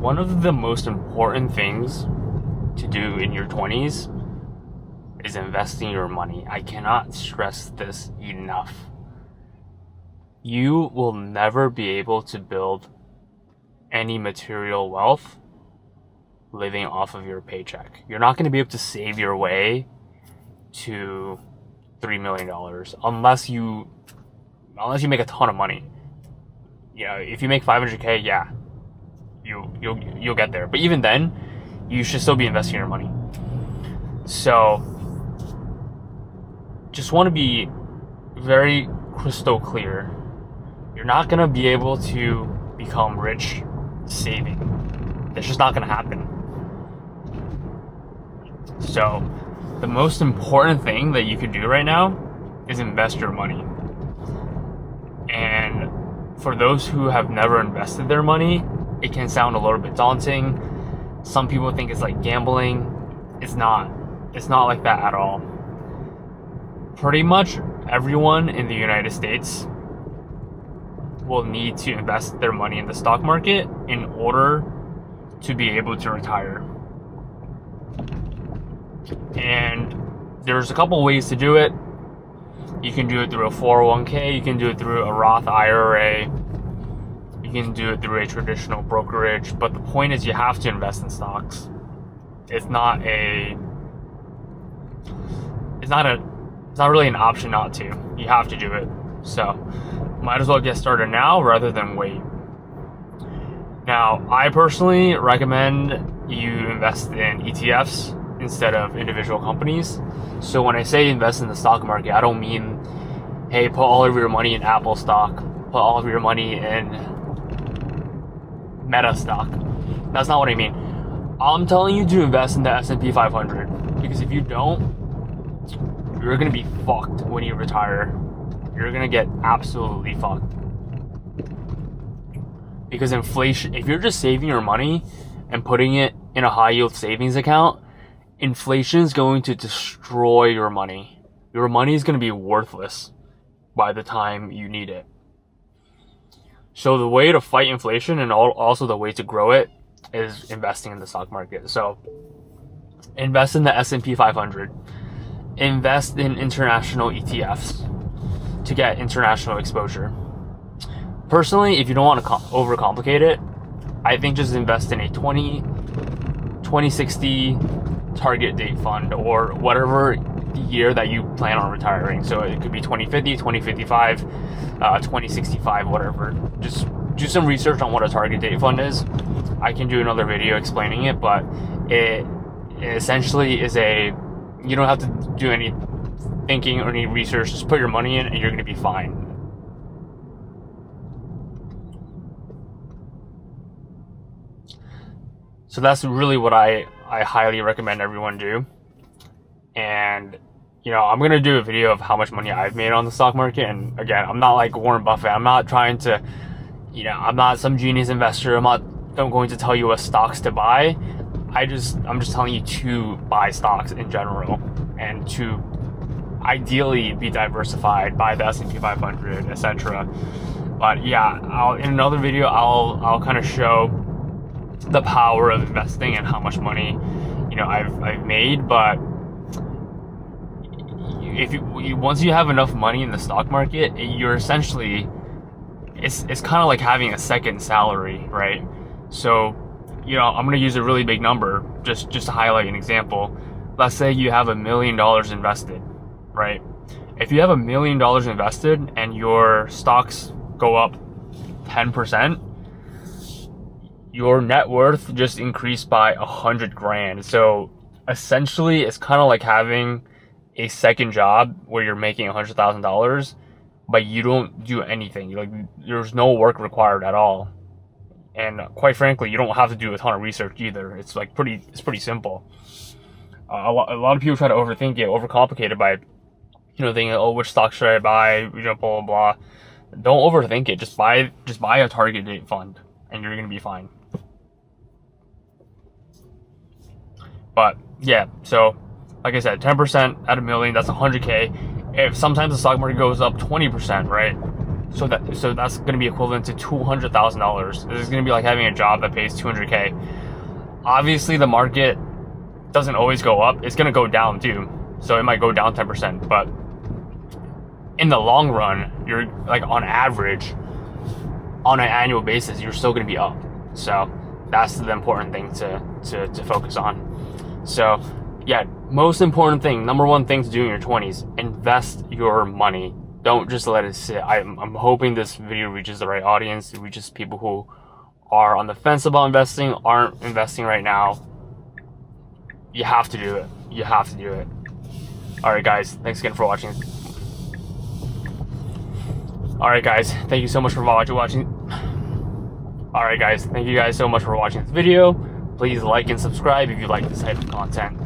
one of the most important things to do in your 20s is investing your money. I cannot stress this enough. You will never be able to build any material wealth living off of your paycheck. You're not going to be able to save your way to $3 million unless you make a ton of money. You know, if you make 500K, yeah, you'll get there. But even then, you should still be investing your money. So, just want to be very crystal clear. You're not going to be able to become rich saving. That's just not going to happen. So, the most important thing that you can do right now is invest your money. And for those who have never invested their money, it can sound a little bit daunting. Some people think it's like gambling. It's not. It's not like that at all. Pretty much everyone in the United States will need to invest their money in the stock market in order to be able to retire. And there's a couple ways to do it. You can do it through a 401k, you can do it through a Roth IRA, you can do it through a traditional brokerage, but the point is you have to invest in stocks. It's not really an option not to. You have to do it. So, might as well get started now rather than wait. Now, I personally recommend you invest in ETFs instead of individual companies. So when I say invest in the stock market, I don't mean, hey, put all of your money in Apple stock, put all of your money in Meta stock. That's not what I mean. I'm telling you to invest in the S&P 500, because if you don't, you're going to be fucked when you retire. You're going to get absolutely fucked. Because inflation, if you're just saving your money and putting it in a high yield savings account, inflation is going to destroy your money. Your money is going to be worthless by the time you need it. So the way to fight inflation and also the way to grow it is investing in the stock market. So invest in the S&P 500. Invest in international ETFs to get international exposure. Personally, if you don't want to overcomplicate it, I think just invest in a 2060 target date fund or whatever year that you plan on retiring. So it could be 2050, 2055, 2065, whatever. Just do some research on what a target date fund is. I can do another video explaining it, but it essentially is you don't have to do any thinking or any research. Just put your money in and you're going to be fine. So that's really what I highly recommend everyone do. And, you know, I'm going to do a video of how much money I've made on the stock market. And again, I'm not like Warren Buffett. I'm not trying to, you know, I'm not some genius investor. I'm going to tell you what stocks to buy. I'm just telling you to buy stocks in general and to ideally be diversified, buy the S&P 500, etc. But yeah, in another video, I'll kind of show the power of investing and how much money, you know, I've made. But if once you have enough money in the stock market, you're essentially, it's kind of like having a second salary, right? So, you know, I'm going to use a really big number just to highlight an example. Let's say you have $1 million invested, right? If you have $1 million invested and your stocks go up 10%, your net worth just increased by 100 grand. So essentially, it's kind of like having a second job where you're making $100,000, but you don't do anything. There's no work required at all. And quite frankly, you don't have to do a ton of research either. It's pretty simple. A lot of people try to overthink it, overcomplicate it by, you know, thinking, oh, which stock should I buy? You know, blah blah blah. Don't overthink it. Just buy a target date fund, and you're gonna be fine. But yeah, so like I said, 10% at $1 million, that's 100K. If sometimes the stock market goes up 20%, right? So that's going to be equivalent to $200,000. This is going to be like having a job that pays $200K. Obviously, the market doesn't always go up. It's going to go down too. So it might go down 10%, but in the long run, you're like on average, on an annual basis, you're still going to be up. So that's the important thing to focus on. So yeah, most important thing, number one thing to do in your 20s, invest your money. Don't just let it sit. I'm hoping this video reaches the right audience. It reaches people who are on the fence about investing, aren't investing right now. You have to do it. You have to do it. All right, guys. Thanks again for watching. All right, guys. Thank you so much for watching. All right, guys. Thank you guys so much for watching this video. Please like and subscribe if you like this type of content.